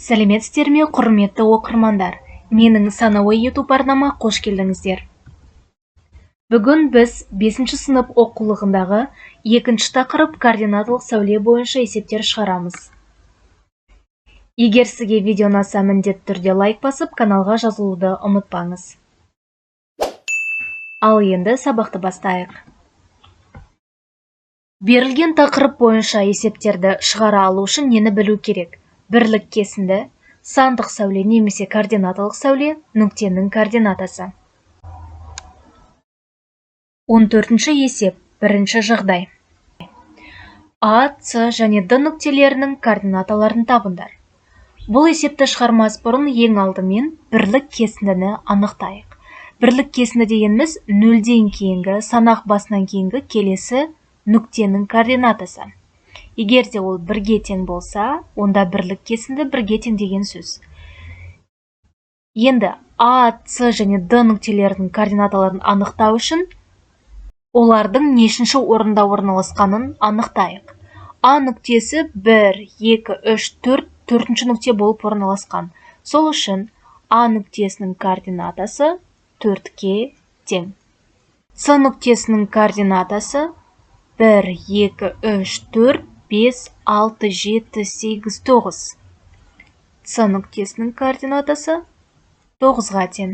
Сәлеметсіздер ме, құрметті оқырмандар? Менің санауи YouTube арнама қош келдіңіздер. Бүгін біз 5 сынып оқулығындағы 2 тақырып координаталық сәуле бойынша есептер шығарамыз. Егер сізге видео ұнаса, міндетті түрде лайк басып, каналға жазылуды ұмытпаңыз. Ал енді сабақты бастайық. Берілген тақырып бойынша есептерді шығара алу үшін нені білу керек? Бірлік кесінді, сандық сәуле немесе координаталық сәуле, нүктенің координатасы. 14-ші есеп, бірінші жағдай. А, С және Д нүктелерінің координаталарын табыңдар. Бұл есепті шығармас бұрын ең алдымен бірлік кесіндіні анықтайық. Бірлік кесінді дегеніміз 0-ден кейінгі, санақ басынан кейінгі келесі нүктенің координатасы. Егер де ол 1-ге тең болса, онда бірлік кесінді 1-ге тең деген сөз. Енді А, С және Д нүктелерінің координаталарын анықтау үшін олардың нешінші орында орналасқанын анықтайық. А нүктесі 1, 2, 3, 4, төртінші нүкте болып орналасқан. Сол үшін А нүктесінің координатасы 4-ке тең. С нүктесінің координатасы 1, 2, 3, 4, 5, 6, 7, 8, 9. С нүктесінің координатасы 9-ға тең.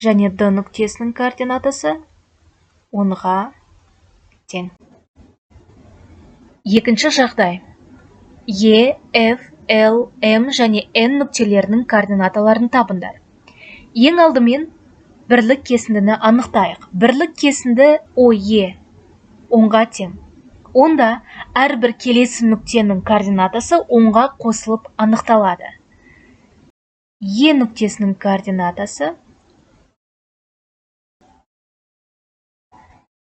Және Д нүктесінің координатасы 10-ға тең. Екінші жағдай. Е, Ф, Л, М және Н нүктелерінің координаталарын табыңдар. Ең алдымен бірлік кесіндіні анықтайық. Бірлік кесінді ОЕ 10-ға тең. Онда әрбір келесі нүктенің координатасы 10-ға қосылып анықталады. Е нүктесінің координатасы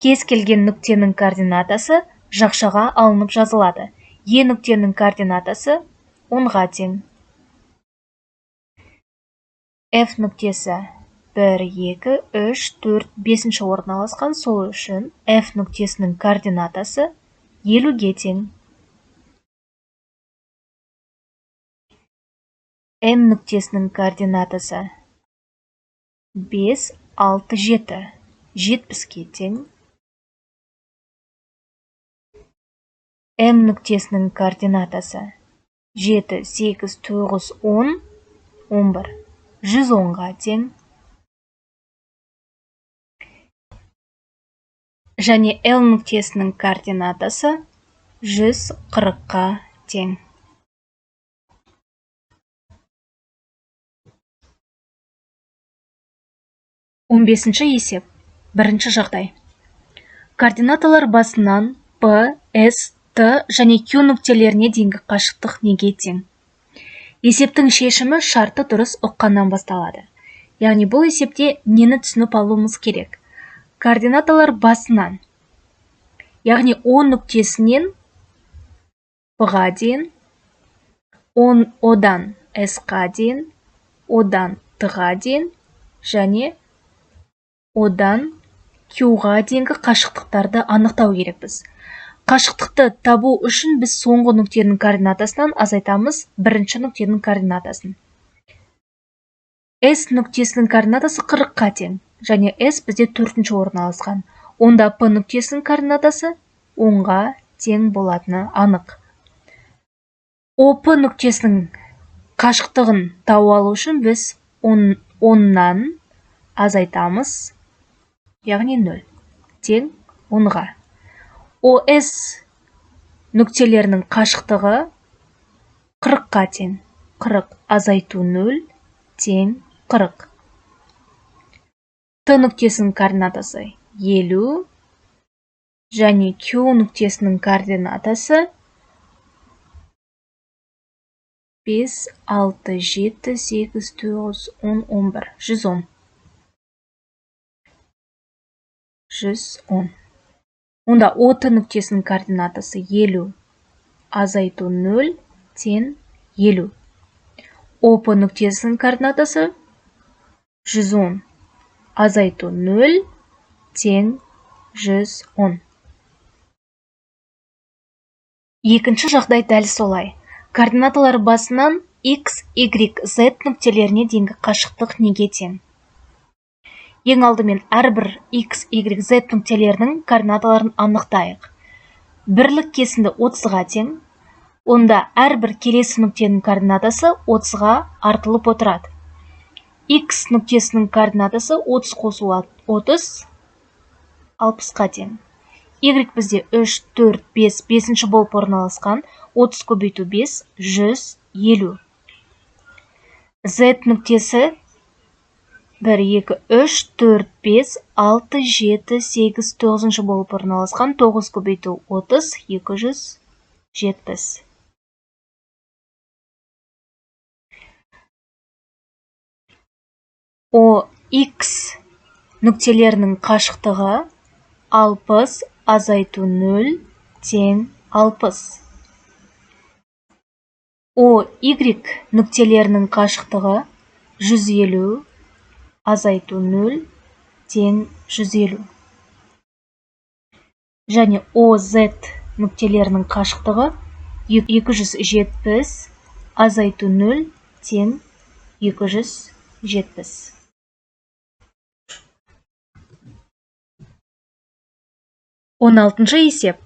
кез келген нүктенің координатасы жақшаға алынып жазылады. Е нүктенің координатасы 10-ға тең. Ф нүктесі 1, 2, 3, 4, 5-ші орналасқан, сол үшін Ф нүктесінің координатасы 50-ге тең. М нүктесінің координатасы 5, 6, 7, 70-ге тең. М нүктесінің координатасы 7, 8, 9, 10, 11, 110-ға тең. Және Л нүктесінің координатасы 140-ға тең. Он бесінші есеп, бірінші жағдай. Координаталар басынан П, С, Т және Q нүктелеріне дейінгі қашықтық неге тең? Есептің шешімі шартты дұрыс ұққаннан басталады. Яғни бұл есепте нені түсініп алуымыз керек? Координаталар басынан, яғни О нүктесінен П-ға дейін, одан С-ға дейін, одан Т-ға дейін және одан Q-ға дейінгі қашықтықтарды анықтау керекпіз. Қашықтықты табу үшін біз соңғы нүктенің координатасынан азайтамыз бірінші нүктенің координатасын. С нүктесінің координатасы 40-қа тең, және С бізде 4-ші орналасқан. Онда П нүктесінің координатасы 10-ға тең болатыны анық. ОП нүктесінің қашықтығын тауып алу үшін біз 10-нан азайтамыз, яғни 0, тең 10-ға. ОС нүктелерінің қашықтығы 40-қа тең. 40 азайту 0, тең 40. Т нүктесінің координатасы 50 және Q нүктесінің координатасы 5, 6, 7, 8, 9, 10, 11, 110. 110. Онда ОТ нүктесінің координатасы 50 азайту 0, тең 50. ОП нүктесінің координатасы 110 азайту 0, тең 110. Екінші жағдай дәл солай. Координаталар басынан x, y, z нүктелеріне дейінгі қашықтық неге тең? Ең алдымен әрбір x, y, z нүктелерінің координаталарын анықтайық. Бірлік кесінді 30-ға тең. Онда әрбір келесі нүктенің координатасы 30-ға артылып отырады. X нүктесінің координатасы 30 қосу 30, 60-ға тең. Y бізде 3, 4, 5, 5 болып орналасқан, 30 көбейту 5, 150. Z нүктесі 1, 2, 3, 4, 5, 6, 7, 8, 9 болып орналасқан, 9 көбейту 30, 270. OX нүктелерінің қашықтығы 60 азайту 0 тең 60. OY нүктелерінің қашықтығы 150 азайту 0 тең 150. Және OZ нүктелерінің қашықтығы 270 азайту 0 тең 270. Он алтыншы есеп.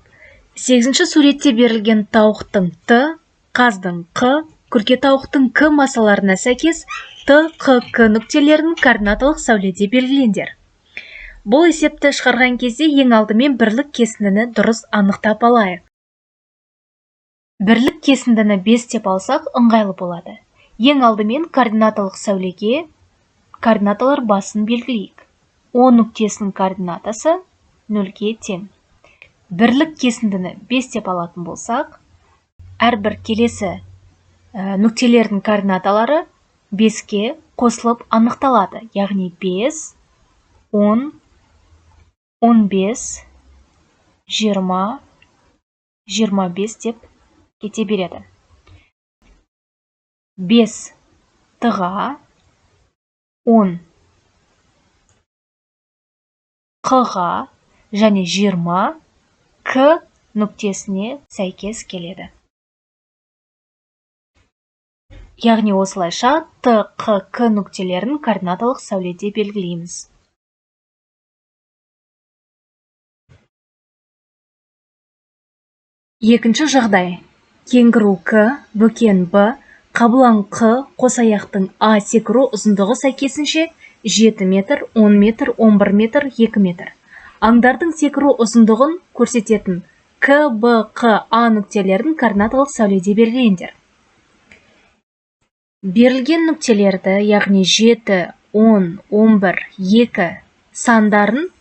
8-ші суретте берілген тауықтың Т, қаздың Қ, күрке тауықтың К масаларына сәйкес Т, Қ, К нүктелерінің координаталық сәуледе белгілеңдер. Бұл есепті шығарған кезде ең алдымен бірлік кесіндіні дұрыс анықтап алайық. Бірлік кесіндіні 5 деп алсақ ыңғайлы болады. Ең алдымен координаталық сәулеге координаталар басын белгілейік. О нүктесінің координатасы 0-ге тең. Бірлік кесіндіні 5 деп алатын болсақ, әрбір келесі нүктелердің координаталары 5-ке қосылып анықталады. Яғни 5, 10, 15, 20, 25 деп кете береді. 5 Т-ға, 10 Қ-ға және 20 К нүктесіне сәйкес келеді. Яғни осылайша Т, Қ, К нүктелерін координаталық сәуледе белгілейміз. Екінші жағдай. Кенгуру К, бөкен Б, қабылан Қ, қосаяқтың А секіру ұзындығы сәйкесінше 7 метр, 10 метр, 11 метр, 2 метр. Аңдардың секіру ұзындығын көрсететін К, Б, Қ, А нүктелерін координаталық сәуледе белгілеңдер. Берілген нүктелерді, яғни 7, 10, 11, 2 сандарын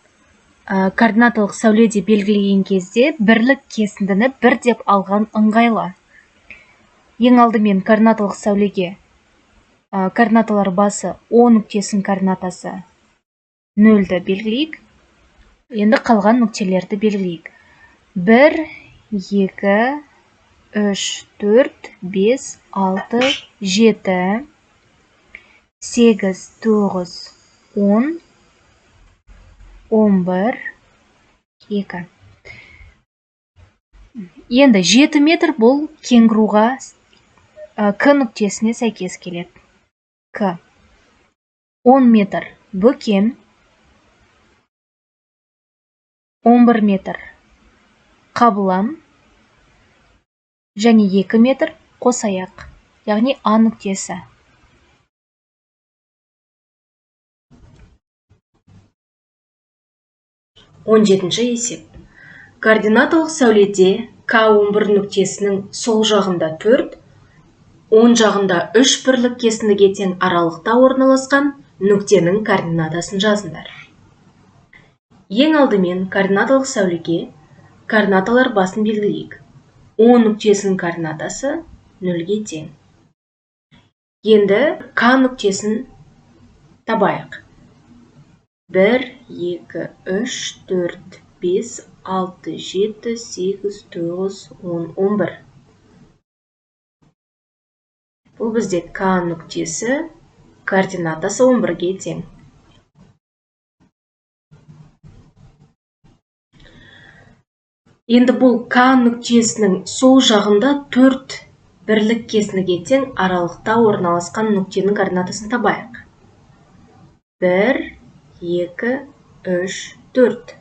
координаталық сәуледе белгілеген кезде бірлік кесіндіні 1 деп алған ыңғайлы. Ең алдымен координаталық сәулеге координаталар басы О нүктесінің координатасы 0-ді белгілейік. Енді қалған нүктелерді белгілейік. 1, 2, 3, 4, 5, 6, 7, 8, 9, 10, 11, 2. Енді 7 метр бұл кенгуруға К нүктесіне сәйкес келеді. К. 10 метр бөкен. 11 метр қабылан. Және 2 метр қосаяқ, яғни А нүктесі. Он жетінші есеп. Координаталық сәуледе К11 нүктесінің сол жағында 4, оң жағында 3 бірлік кесіндіге тең аралықта орналасқан нүктенің координатасын жазыңдар. Ең алдымен координаталық сәулеге координаталар басын белгілейік. О нүктесінің координатасы 0-ге тең. Енді К нүктесін табайық. 1, 2, 3, 4, 5, 6, 7, 8, 9, 10, 11. Бұл бізде К нүктесі координатасы 11-ге тең. Енді бұл К нүктесінің сол жағында 4 бірлік кесіндіге тең аралықта орналасқан нүктенің координатасын табайық. 1, 2, 3, 4.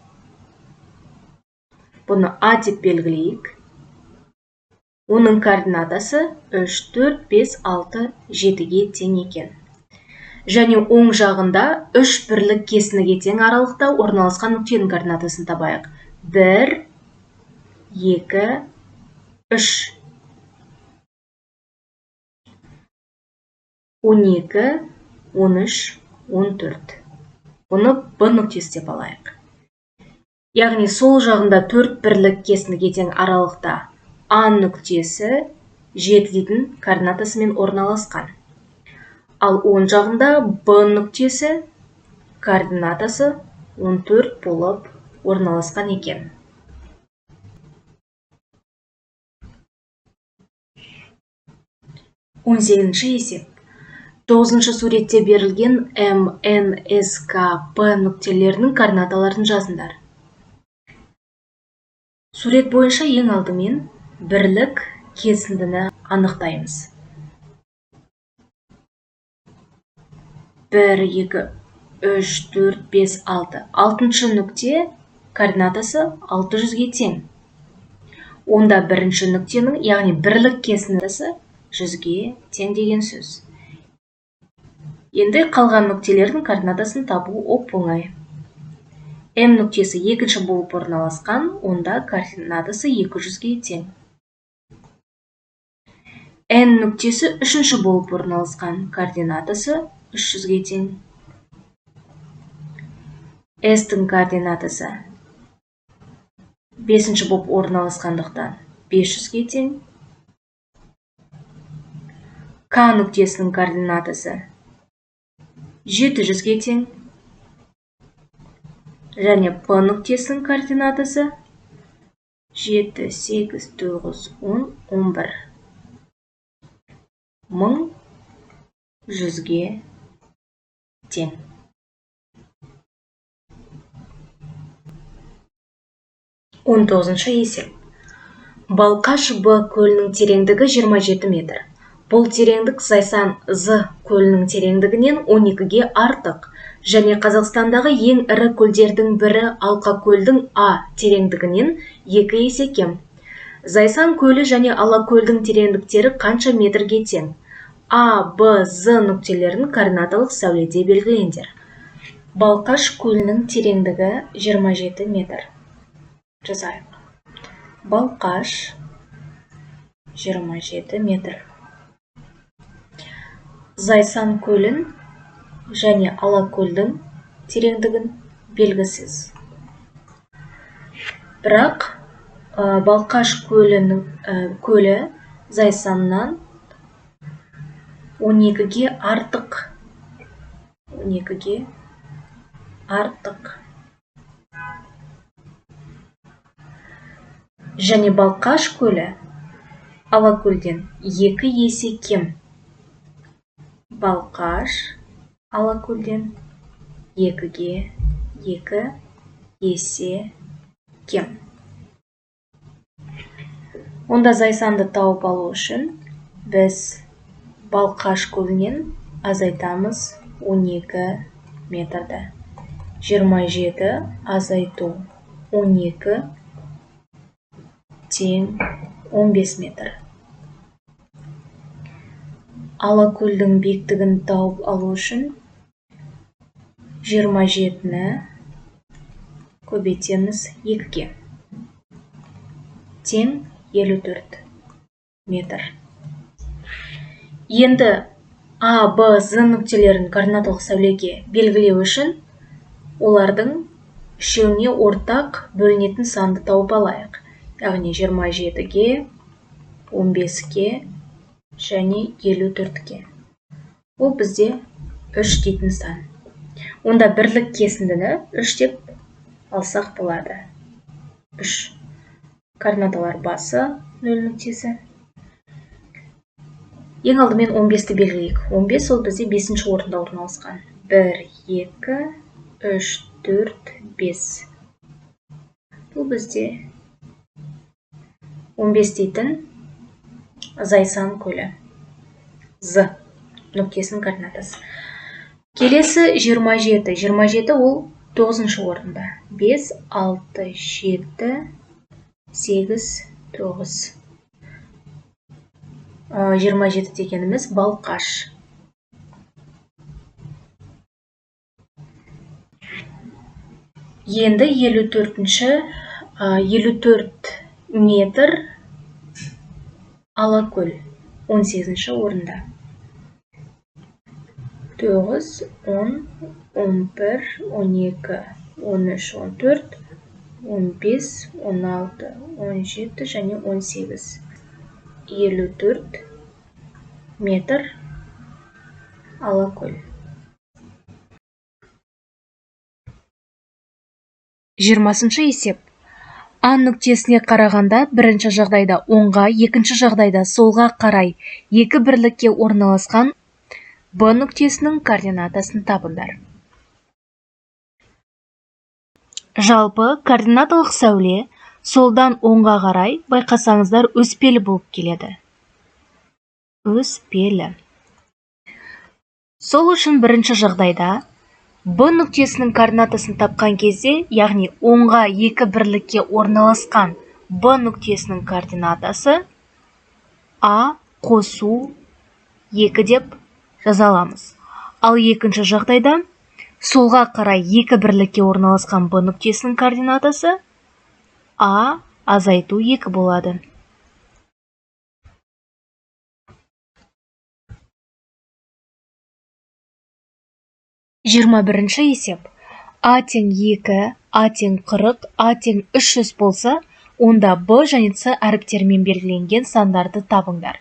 Бұны А деп белгілейік. Оның координатасы 3, 4, 5, 6, 7-ге тең екен. Және оң жағында 3 бірлік кесіндіге тең аралықта орналасқан нүктенің координатасын табайық. 1, 2, 3. 12, 13, 14. Бұны Б нүктесі деп алайық. Яғни сол жағында 4 бірлік кесіндіге тең аралықта А нүктесі 7 дейтін координатасымен орналасқан. Ал оң жағында Б нүктесі координатасы 14 болып орналасқан екен. 18-ші есеп. 9-шы суретте берілген М, Н, С, К, П нүктелерінің координаталарын жазыңдар. Сурет бойынша ең алдымен бірлік кесіндіні анықтаймыз. 1, 2, 3, 4, 5, 6. 6-шы нүкте координатасы 600-ге тең. Онда бірінші нүктенің, яғни бірлік кесіндісі 100-ге тең деген сөз. Енді қалған нүктелердің координатасын табу оп-оңай. М нүктесі екінші болып орналасқан, онда координатасы 200-ге тең. Н нүктесі үшінші болып орналасқан, координатасы 300-ге тең. С-тің координатасы 5-ші болып орналасқандықтан 500-ге тең. К нүктесінің координатасы 700-ге тең. Және П нүктесінің координатасы 7, 8, 9, 10, 11. 1100-ге тең. Он 9-шы есеп. Балқаш Б көлінің тереңдігі 27 метр. Бұл тереңдік Зайсан З көлінің тереңдігінен 12-ге артық. Және Қазақстандағы ең ірі көлдердің бірі Алқа көлдің А тереңдігінен 2 есе кем. Зайсан көлі және Алакөлдің тереңдіктері қанша метрге тең? А, Б, З нүктелерін координаталық сәуледе белгілеңдер. Балқаш көлінің тереңдігі 27 метр. Жазайық. Балқаш 27 метр. Зайсан көлін және Алакөлдің тереңдігін белгісіз. Бірақ Балқаш көлі Зайсаннан 12-ге артық. 12-ге артық. Және Балқаш көлі Алакөлден 2 есе кем. Балқаш Алакөлден 2-ге 2 есе кем. Онда Зайсанды тауып алу үшін біз Балқаш көлінен азайтамыз 12 метрді. 27 азайту 12 тең 15 метр. Алакөлдің биіктігін тауып алу үшін 27-ні көбейтеміз 2-ге. Тең 54 метр. Енді А, Б, З нүктелерін координаталық сәулеге белгілеу үшін олардың үшеуіне ортақ бөлінетін санды тауып алайық. Яғни 27-ге, 15-ге және 54-ге. Ол бізде 3 дейтін сан. Онда бірлік кесіндіні 3 деп алсақ болады. 3. Координаталар басы 0 нүктесі. Ең алдымен 15-ті белгілейік. 15 ол бізде 5-ші орында орналасқан. 1, 2, 3, 4, 5. Бұл бізде 15 дейтін Зайсан көлі. З нүктесінің координатасы. Келесі 27. 27 ол 9-шы орында. 5, 6, 7, 8, 9. 27 дегеніміз балқаш. Енді 54 метр Алакөл 18-ші орында. 9, 10, 11, 12, 13, 14, 15, 16, 17 және 18. 54 метр Алакөл. 20-шы есеп. А нүктесіне қарағанда бірінші жағдайда оңға, екінші жағдайда солға қарай екі бірлікке орналасқан Б нүктесінің координатасын табыңдар. Жалпы координаталық сәуле солдан оңға қарай байқасаңыздар өспелі болып келеді. Өспелі. Сол үшін бірінші жағдайда Б нүктесінің координатасын тапқан кезде, яғни оңға екі бірлікке орналасқан Б нүктесінің координатасы А қосу 2 деп жазаламыз. Ал екінші жағдайда солға қарай екі бірлікке орналасқан Б нүктесінің координатасы А азайту 2 болады. Жиырма бірінші есеп. А тең 2, А тең 40, А тең 300 болса, онда Б және С әріптерімен белгіленген сандарды табыңдар.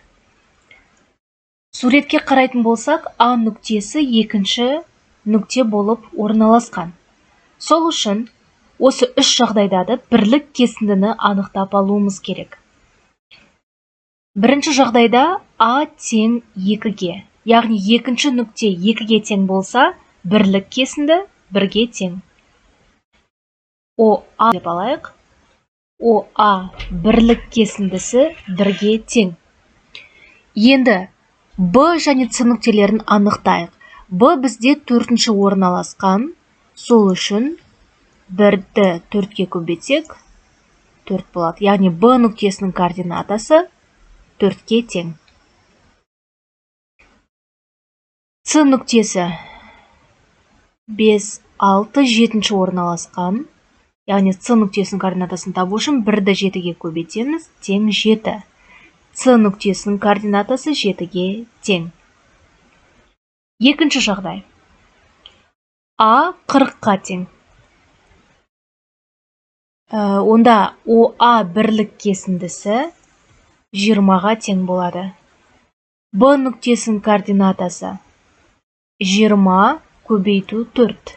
Суретке қарайтын болсақ, А нүктесі екінші нүкте болып орналасқан. Сол үшін осы үш жағдайда да бірлік кесіндіні анықтап алуымыз керек. Бірінші жағдайда А тең 2-ге, яғни екінші нүкте 2-ге тең болса, бірлік кесінді 1-ге тең. ОА деп алайық. ОА бірлік кесіндісі 1-ге тең. Енді Б және С нүктелерін анықтайық. Б бізде 4-ші орналасқан. Сол үшін 1-ді 4-ге көбейтсек 4 болады. Яғни Б нүктесінің координатасы 4-ге тең. С нүктесі 5, 6, 7-ші орналасқан. Яғни С нүктесінің координатасын табу үшін 1-ді 7-ге көбейтеміз, тең 7. С нүктесінің координатасы 7-ге тең. Екінші жағдай. А 40-қа тең. Онда ОА бірлік кесіндісі 20-ға тең болады. Б нүктесінің координатасы 20 көбейту 4,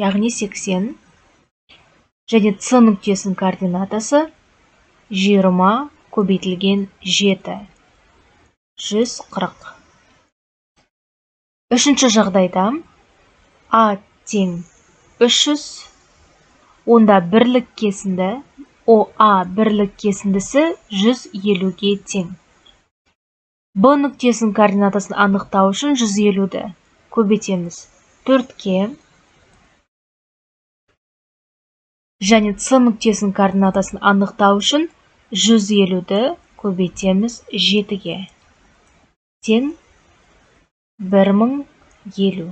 яғни 80. Және С нүктесінің координатасы 20 көбейтілген 7, 140. Үшінші жағдайда А тең 300, онда бірлік кесінді ОА бірлік кесіндісі 150-ге тең. Б нүктесінің координатасын анықтау үшін 150-ді көбейтеміз 4-ке. Және С нүктесінің координатасын анықтау үшін 150-ді көбейтеміз 7-ге. Тең 1050.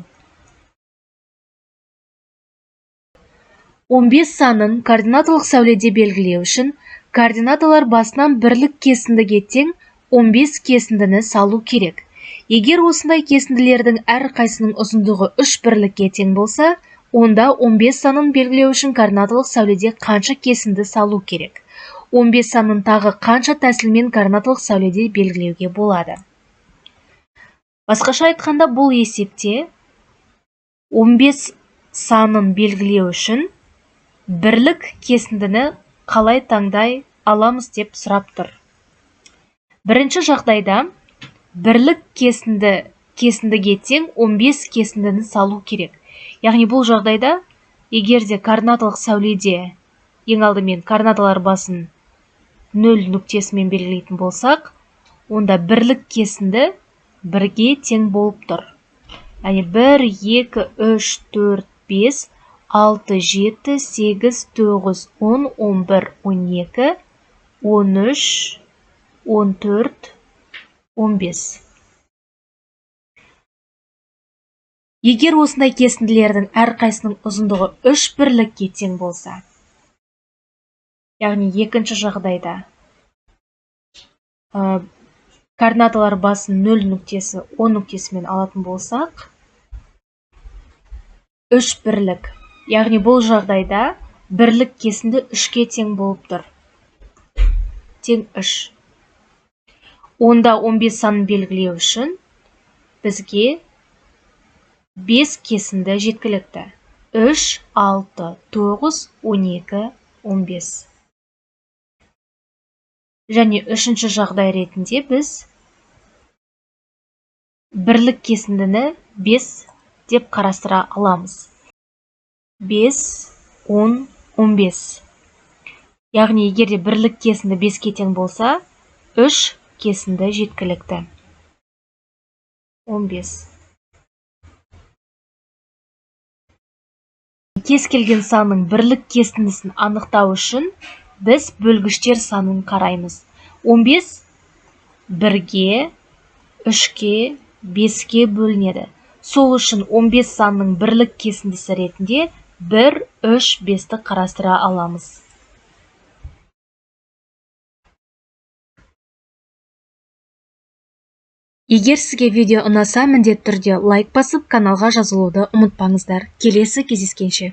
15 санын координаталық сәуледе белгілеу үшін координаталар басынан бірлік кесіндіге тең 15 кесіндіні салу керек. Егер осындай кесінділердің әрқайсының ұзындығы 3 бірлікке тең болса, онда 15 санын белгілеу үшін координаталық сәуледе қанша кесінді салу керек? 15 санын тағы қанша тәсілмен координаталық сәуледе белгілеуге болады? Басқаша айтқанда, бұл есепте 15 санын белгілеу үшін бірлік кесіндіні қалай таңдай аламыз деп сұрап тұр. Бірінші жағдайда бірлік кесіндіге тең 15 кесіндіні салу керек. Яғни бұл жағдайда, егерде координаталық сәуледе ең алдымен координаталар басын 0 нүктесімен белгілейтін болсақ, Онда бірлік кесінді 1-ге тең болып тұр. Яғни 1, 2, 3, 4, 5, 6, 7, 8, 9, 10, 11, 12, 13, 14, 15. Егер осындай кесінділердің әрқайсының ұзындығы 3 бірлікке тең болса, яғни екінші жағдайда координаталар басын 0 нүктесі 10 нүктесімен алатын болсақ, 3 бірлік. Яғни бұл жағдайда бірлік кесінді 3-ке тең болып тұр. Тең 3. Онда 15 санын белгілеу үшін бізге 5 кесінді жеткілікті. 3, 6, 9, 12, 15. Және үшінші жағдай ретінде біз бірлік кесіндіні 5 деп қарастыра аламыз. 5, 10, 15. Яғни егерде бірлік кесінді 5-ке тең болса, 3 кесінді жеткілікті. 15. Кез келген санның бірлік кесіндісін анықтау үшін біз бөлгіштер санын қараймыз. 15 1-ге, 3-ге, 5-ге бөлінеді. Сол үшін 15 санның бірлік кесіндісі ретінде 1, 3, 5-ті қарастыра аламыз. Егер сізге видео ұнаса, міндетті түрде лайк басып, каналға жазылуды ұмытпаңыздар. Келесі кездескенше.